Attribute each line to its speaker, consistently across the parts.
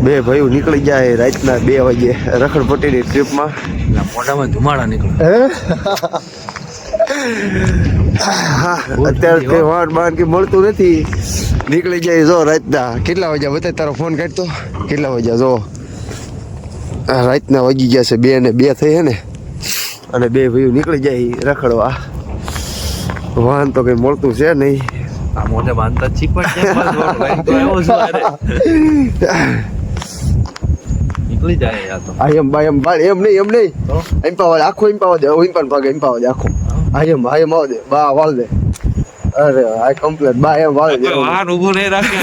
Speaker 1: બે ભાઈઓ નીકળી ગયા રાતના 2 વાગે રખડપટ્ટીની ટ્રીપમાં.
Speaker 2: મોઢામાં ધુમાડા નીકળે.
Speaker 1: હા અત્યારે કઈ વાહન બાહન કે મળતું નથી. નીકળી જાય જો રાતના કેટલા વાગ્યા બતાય તારો ફોન કાઢતો કેટલા વાગ્યા જો રાતના વાગી ગયા છે 2 ને 2 થઈ હે ને. અને બે ભાઈઓ નીકળી જાય રખડવા. વાહન તો કઈ મળતું છે નહીં.
Speaker 2: આ મોઢે બાંધતા ચીપટ છે નીકળી જાય યાર તો.
Speaker 1: એમ નહીં એમ પાવા આખો એમ પાવા દે એમ પણ ભાગે એમ પાવા દે આખો. એમ આવા દે બા વાળ દે. અરે આ કમ્પ્લેટ બા એમ વાળ દે.
Speaker 2: વાહન ઊભું નહીં રાખે.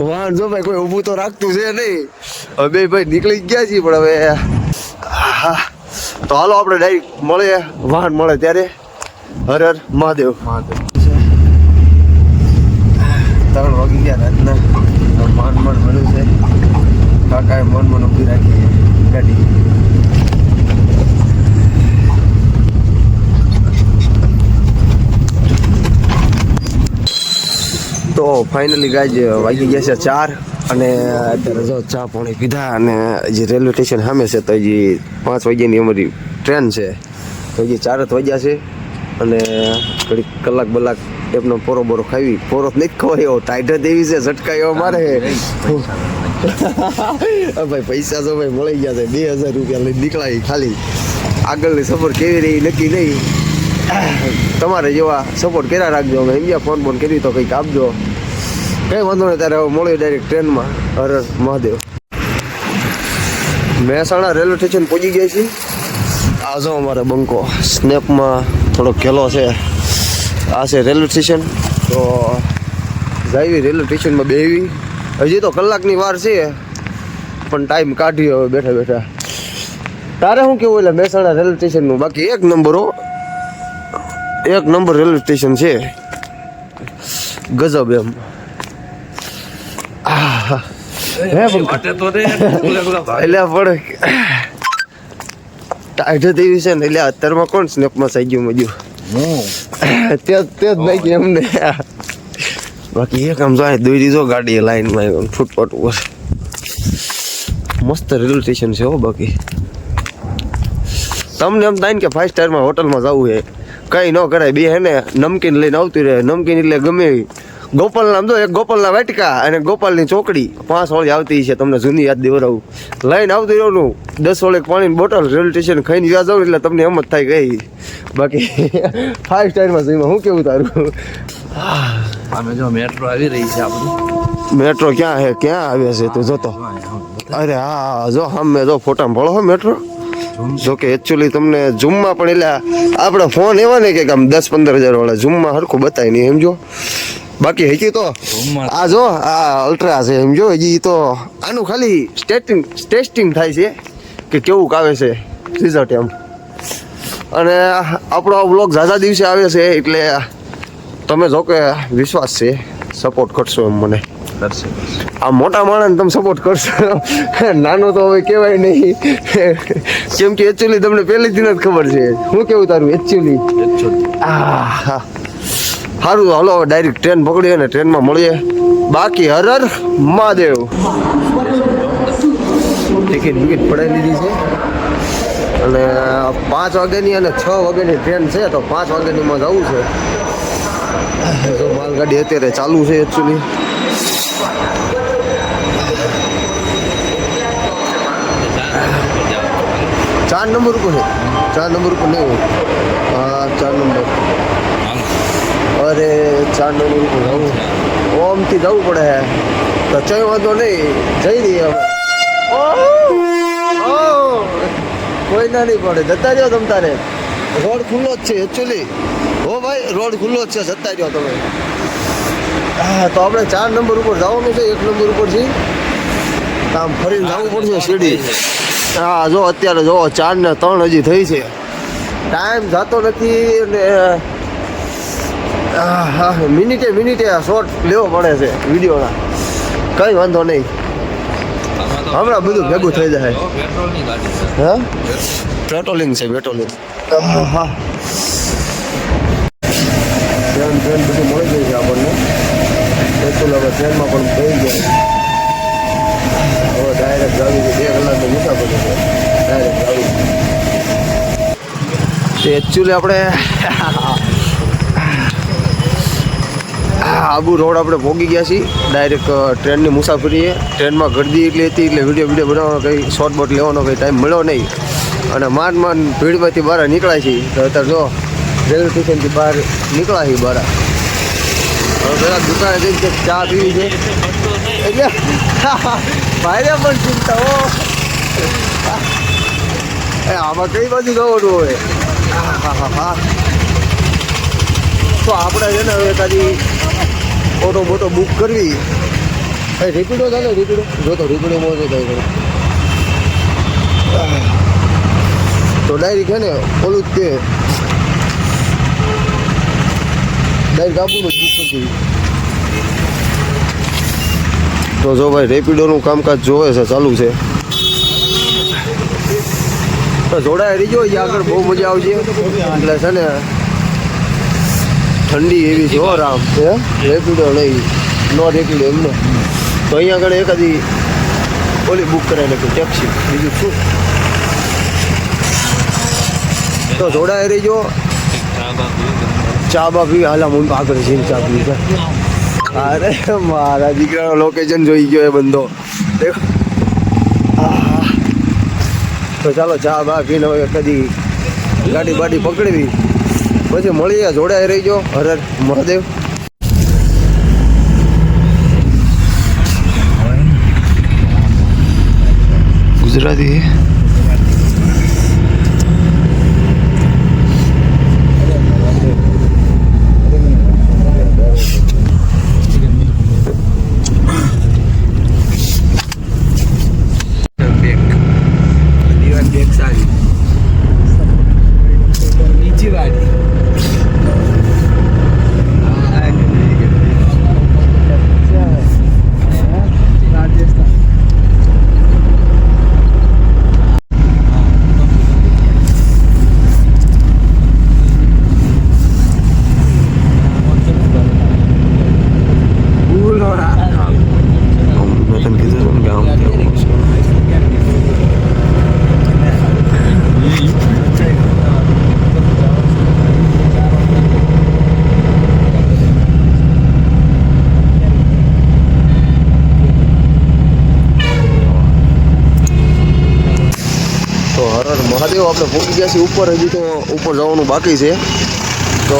Speaker 1: વાહન જો ભાઈ કોઈ ઊભું તો રાખતું છે નહીં. હવે બે ભાઈ નીકળી ગયા છીએ પણ હવે હા તો હાલો આપણે ડાયરેક્ટ મળે વાહન મળે ત્યારે. હર હર મહાદેવ. 3 વાગી ગયા રાતના. મન મળ્યું છે કાકાએ મન ઊભી રાખી ગાડી. તો ફાઇનલી ગાજ વાગી ગયા છે 4 અને અત્યારે જો ચા પાણી પીધા અને જે રેલવે સ્ટેશન સામે છે તો હજી 5 વાગ્યાની અમારી ટ્રેન છે તો હજી 4 જ વાગ્યા છે. અને ઘડીક કલાક બલાક એમનો પોરો બોરો ખાવી. પોરો જ નહીં ખવાયો ટાઈટર દેવી છે ઝટકાયો મારે. ભાઈ પૈસા તો ભાઈ મળી ગયા છે 2000 રૂપિયા લઈને નીકળાય ખાલી. આગળની સફર કેવી રહી નક્કી નહીં. તમારે જેવા સપોર્ટ કર્યા રાખજો. અમે ઇન્ડિયા ફોન કર્યું તો કંઈક આપજો. કંઈ વાંધો નહીં ત્યારે મળ્યો ડાયરેક્ટ ટ્રેનમાં. હર હર મહાદેવ. મહેસાણા રેલવે સ્ટેશન પહોંચી ગયા છીએ. આ જો અમારે બંકો સ્નેપમાં થોડો ઘેલો છે. આ છે રેલવે સ્ટેશન. તો જાવી રેલવે સ્ટેશનમાં બેવી. હજી તો કલાકની વાર છે પણ ટાઈમ કાઢ્યો હવે બેઠા બેઠા. તારે શું કેવું એટલે મહેસાણા રેલવે સ્ટેશનનું? બાકી એક નંબર રેલવે સ્ટેશન છે ગજબ એમ. ટાઈટ એવી છે ને એટલે અત્યારમાં કોણ સ્નેપમાં થઈ ગયું મજુ તે જ નાખી એમને. બાકી એક આમ જાય દોઈ દીધો ગાડી લાઈનમાં ફૂટપાથ ઉપર. મસ્ત રેલવે સ્ટેશન છે હો. બાકી તમને એમ થાય ને કે 5 સ્ટારમાં હોટલમાં જવું છે કંઈ ન કરાય. બે હે ને નમકીન લઈને આવતી રહે. નમકીન એટલે ગમે ગોપાલના આમ જો એક ગોપાલના વાટકા અને ગોપાલની ચોકડી 5 વાળી આવતી છે. તમને જૂની યાદ દેવરાવું લઈને આવતી રહેવાનું. 10 વાળી પાણીની બોટલ રેલવે સ્ટેશન ખાઈને વ્યા જાવ એટલે તમને એમ જ થાય ગઈ. બાકી 5 સ્ટારમાં જઈમાં શું કેવું તારું?
Speaker 2: અમે જો મેટ્રો આવી રહી છે આપણું.
Speaker 1: મેટ્રો ક્યાં આવે છે તું જોતો? અરે હા જો સામે જો ફોટામાં ભળો હો મેટ્રો. જો કે એકચ્યુઅલી તમને ઝૂમમાં પણ એટલે આપણે ફોન એવા ને કે આમ 10-15 હજાર વાળા ઝૂમમાં હરખું બતાય નહીં સમજો. બાકી હજી તો આ જો આ અલ્ટ્રા છે સમજો. હજી તો આનું ખાલી ટેસ્ટિંગ થાય છે કે કેવું આવે છે રિઝલ્ટ એમ. અને આપણો વ્લોગ ઝાઝા દિવસે આવે છે એટલે તમે જો કે વિશ્વાસ છે સપોર્ટ કરશો એમ મને. આ મોટા માણસને તમે સપોર્ટ કરશો. નાનો તો હવે કહેવાય નહીં કેમ કે એકચ્યુઅલી તમને પહેલેથી જ ખબર છે. શું કેવું તારું એકચ્યુઅલી? સારું તો હાલો ડાયરેક્ટ ટ્રેન પકડીએ ને ટ્રેનમાં મળીએ. બાકી હર હર મહાદેવ. ટિકિટ બિકિટ પડાવી લીધી છે અને 5 વાગ્યાની અને 6 વાગ્યાની ટ્રેન છે તો 5 વાગ્યાનીમાં જવું છે. તો માલગાડી અત્યારે ચાલુ છે એકચ્યુઅલી. ચાર નંબર ઉપર છે. 4 નંબર ઉપર નહીં હોય. હા 4 નંબર. અરે 4 નંબર ઉપર જવું ઓમથી જવું પડે તો ચઈ વાંધો નહીં જઈ દઈએ હવે. કોઈ ના નહીં પડે જતા રહ્યો તમ તારે. રોડ ખુલ્લો જ છે એકચ્યુઅલી. હો ભાઈ રોડ ખુલ્લો જ છે જતા રહ્યો તમે. હા તો આપણે 4 નંબર ઉપર જવાનું છે. 1 નંબર ઉપર છે આમ ફરીને જવું પડશે સીડી. હા જો અત્યારે જો 4 ને 3 હજી થઈ છે. ટાઈમ જતો નથી અને હા મિનિટે શોર્ટ લેવો પડે છે વિડીયોના. કંઈ વાંધો નહીં હમણાં બધું ભેગું થઈ જાય. હા પેટ્રોલિંગ છે પેટ્રોલિંગ. હા ટ્રેન બધું મળી ગઈ છે આપણને. એકચ્યુઅલી હવે ટ્રેનમાં પણ થઈ જાય. ડાયરેક્ટ આવી ગઈ 2 કલાકની મુસાફરી છે ડાયરેક્ટ આવી તે એકચ્યુઅલી આપણે આબુ રોડ આપણે પહોંચી ગયા છીએ ડાયરેક્ટ ટ્રેનની મુસાફરીએ ટ્રેનમાં ગરદી એટલી હતી એટલે વિડીયો બનાવવાનો કંઈ શોર્ટ બોટ લેવાનો કંઈ ટાઈમ મળ્યો નહીં અને માંડ ભીડમાંથી બહાર નીકળાય છે તો અત્યારે જો રેલવે સ્ટેશનથી બહાર નીકળ્યા છીએ બહાર હવે પેલા દુકાને જઈને ચા પીવી છે એટલે ભાઈને પણ ચિંતા હો આમાં કઈ બાજુ જવાનું હોય તો આપણે છે ને હવે એકાદી ઓટો બોટો બુક કરવી રેપિડો ચાલે રેપિડો જોતો રેપિડો મોટો થાય તો ડાયરેક્ટ છે ને ઓલું જ તે ડાયરેક્ટ આબુનું જ બુક કરતી તો જો ભાઈ રેપિડોનું કામકાજ જોવે છે ચાલુ છે તો જોડાય રહીજો આગળ બહુ મજા આવશે એટલે છે ને ઠંડી એવી છે રામ છે રેપિડો નહીં નો રેપિડો એમને તો અહીંયા આગળ એકાદી ઓલી બુક કરાવી નાખી ટેક્સી બીજું શું તો જોડાય રહીજો ચા બા પી હાલા હું આગળ જઈને ચા પી અરે મારા દીકરાનો લોકેશન જોઈ ગયો એ બંધો તો ચાલો ચા બા પીને હવે કદી ગાડી બાડી પકડવી પછી મળીએ જોડાઈ રહીજો હર હર મહાદેવ ગુજરાતી મહાદેવ આપણે પહોંચી ગયા છીએ ઉપર હજી તો ઉપર જવાનું બાકી છે તો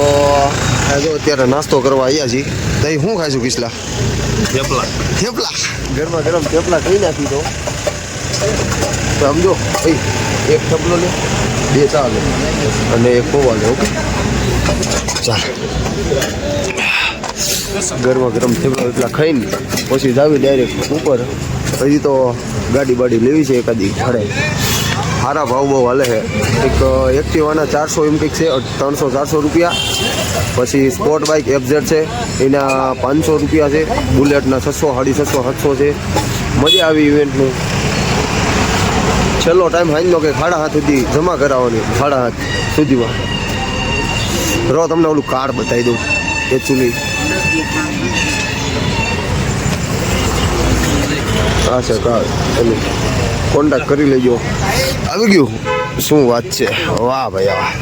Speaker 1: જો અત્યારે નાસ્તો કરવા આવ્યા છીએ દહીં શું ખાઈશું કિસલા થેપલા ગરમા ગરમ થેપલા ખાઈ નાખી તો સમજો ભાઈ એક થેપલો લે 2 ચા લે અને એક પૌવા લે ઓકે ચાલ ગરમા ગરમ થેપલા એટલા ખાઈને પછી જાવી ડાયરેક્ટ ઉપર હજી તો ગાડી બાડી લેવી છે એકાદી ભાડે સારા ભાવ બહુ હાલે છે એક એક્ટિવાના 400 એમ કંઈક છે 300-400 રૂપિયા પછી સ્પોર્ટ બાઇક FZ છે એના 500 રૂપિયા છે બુલેટના 600-650-700 છે મજા આવી ઇવેન્ટનું છેલ્લો ટાઈમ હાઈનો કે 7:30 સુધી જમા કરાવવાની 7:30 સુધીમાં રો તમને ઓલું કાર્ડ બતાવી દઉં એકચ્યુઅલી આ છે કાર્ડ એનું કોન્ટેક્ટ કરી લેજો આવી ગયું શું વાત છે વાહ ભાઈ વાહ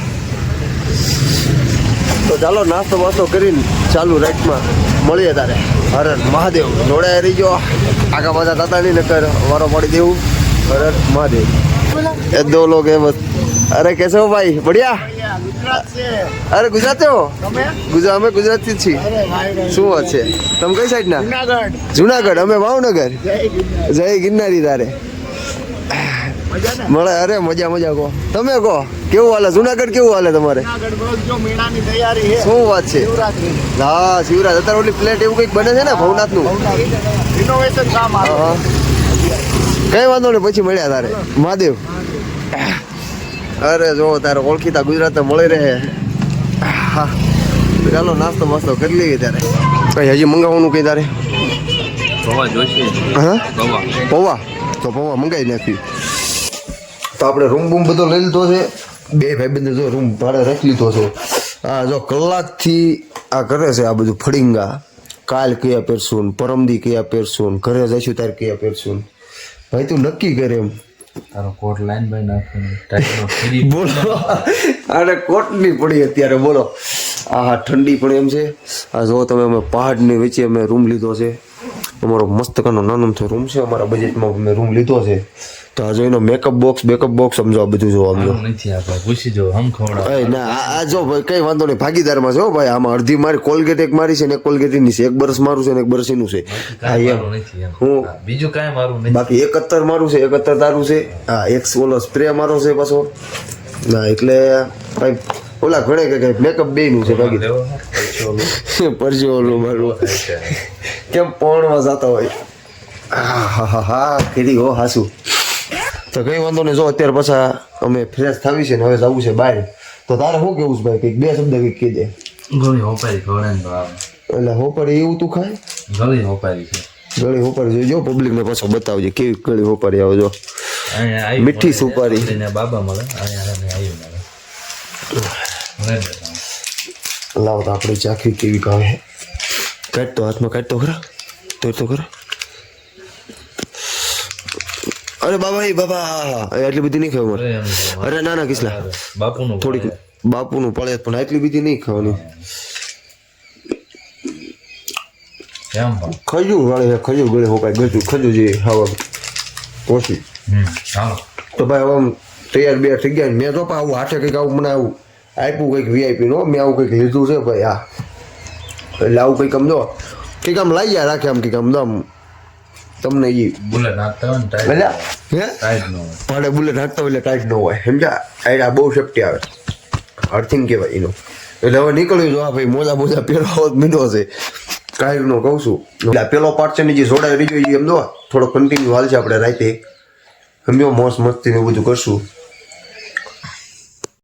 Speaker 1: તો ચાલો નાસ્તો વાસ્તો કરીને ચાલુ રાઈટમાં મળીએ તારે હર હર મહાદેવ જોડાયા રહીજો આગા પાછા થતા નહીં નકર વારો પડી દેવું હર હર મહાદેવ એ દો લોગ હે બસ અરે કેસે હો ભાઈ બઢિયા અરે ગુજરાતી હો અમે ગુજરાતી જ છીએ શું વાત છે તમે કઈ સાઈડના જુનાગઢ અમે ભાવનગર જય ગિરનારી તારે મળે અરે મજા કહો તમે કહો કેવું હાલે જુનાગઢ કેવું હાલે તમારે શું વાત છે હા શિવરાજ અત્યારે ઓલી પ્લેટ એવું કંઈક બને છે ને ભવનાથનું કઈ વાંધો નહીં પછી મળ્યા તારે મહાદેવ અરે જો તારે ઓળખીતા ગુજરાત મળી રહે ચાલો નાસ્તો માસ્તો કરી લઈએ ત્યારે કઈ હજી મંગાવવાનું કઈ તારે હા પૌવા તો પૌવા મંગાવી નાખ્યું તો આપણે રૂમ બૂમ બધો લઈ લીધો છે 2 ભાઈબંધો જો રૂમ ભાડે રાખી લીધો છે હા જો કલાકથી આ કરે છે આ બધું ફડિંગા કાલ કયા પહેરશું પરમદી કયા પહેરશું ઘરે જઈશું ત્યારે કયા પહેરશું ભાઈ તું નક્કી કરે એમ
Speaker 2: તારો કોટ લાઈન ભાઈ નાખીને ટાઈટનો ફ્રી
Speaker 1: બોલો આને કોટની પડી અત્યારે બોલો આ ઠંડી પણ એમ છે આ જો તમે અમે પહાડની વચ્ચે અમે રૂમ લીધો છે અમારો મસ્ત કાનો નાનો અમથો રૂમ છે અમારા બજેટમાં અમે રૂમ લીધો છે તો આ જો એનો મેકઅપ બોક્સ બેકઅપ બોક્સ સમજો આ બધું જો આમ જો
Speaker 2: નથી આપણે પૂછી જો હમ ખવડાવ
Speaker 1: અય ના આ જો ભાઈ કઈ વાંધો નહીં ભાગીદારમાં છે હો ભાઈ આમાં અડધી મારી કોલગેટ એક મારી છે ને એક કોલગેટ ની છે એક બરસ મારું છે ને એક બરસ એનું છે હા એમ
Speaker 2: નથી એમ
Speaker 1: હું
Speaker 2: બીજું કાંઈ મારું નથી
Speaker 1: બાકી 71 મારું છે 71 તારું છે હા એક ઓલો સ્પ્રે મારો છે પાછો ના એટલે ભાઈ ઓલા ઘણે કે મેકઅપ બે નું છે બાકી
Speaker 2: લેવો પછી ઓલું
Speaker 1: પરજો ઓલું મારું કેમ પોણમાં જતા હોય હા હા હા કીધી હો હાસુ તો કઈ વાંધો નહીં જો અત્યારે પાછા અમે ફ્રેશ થાવી છે ને હવે જવું છે બહાર તો તારે શું કેવું છે ભાઈ કંઈક બે શબ્દ કંઈક કહી દે
Speaker 2: ગળી હોપારી ખવડાવે ને તો આવે
Speaker 1: એટલે હોપારી એવું તું ખાય
Speaker 2: ગળી હોપારી છે
Speaker 1: ગળી હોપારી જોજો પબ્લિકને પાછો બતાવજે કેવી ગળી હોપારી આવે જો
Speaker 2: અહીંયા આવી
Speaker 1: મીઠી સુપારી
Speaker 2: એને બાબા મળે અહીંયા આવ્યું મળે
Speaker 1: લાવો તો આપણે ચાખી કેવી કાવે કાઢ તો હાથમાં કાઢ તો ખરા તો ખરા અરે બાબા એ બાબા એટલી બધી નહીં ખાવા અરે ના ના કિસલા
Speaker 2: બાપુનું
Speaker 1: થોડીક બાપુનું પડે પણ એટલી બધી નહીં ખાવાની
Speaker 2: કેમ પણ
Speaker 1: ખજૂર વાળે ખજૂર ગળે હોપાય ગજુ ખજૂર જે હવા ઓછી
Speaker 2: ચાલો
Speaker 1: તો ભાઈ હવે આમ તૈયાર બે થઈ ગયા મેં તો આવું હાથે કંઈક આવું મને આવું આપ્યું કંઈક વીઆઈપી નો મેં આવું કંઈક લીધું છે ભાઈ હા એટલે આવું કંઈક આમ જો કંઈક આમ લાગ્યા રાખે આમ કંઈક આમ આમ તમને એ
Speaker 2: બુલેટ નાખતા હોય ને
Speaker 1: એટલે હે
Speaker 2: ટાઈટ ન હોય
Speaker 1: ભાડે બુલેટ હાંકતા હોય એટલે ટાઈટ ન હોય સમજ્યા આ બહુ સેફ્ટી આવે અર્થિંગ કહેવાય એનો એટલે હવે નીકળ્યું જો આ ભાઈ મોજા મોજા પહેરવા મીંડો છે ટાયરનો કહું છું એટલે પેલો પાર્ટ છે ને જે જોડાઈ રહી એમ જો થોડો કન્ટિન્યુ હાલ છે આપણે રાતે સમજો મોસ મસ્તી ને બધું કરશું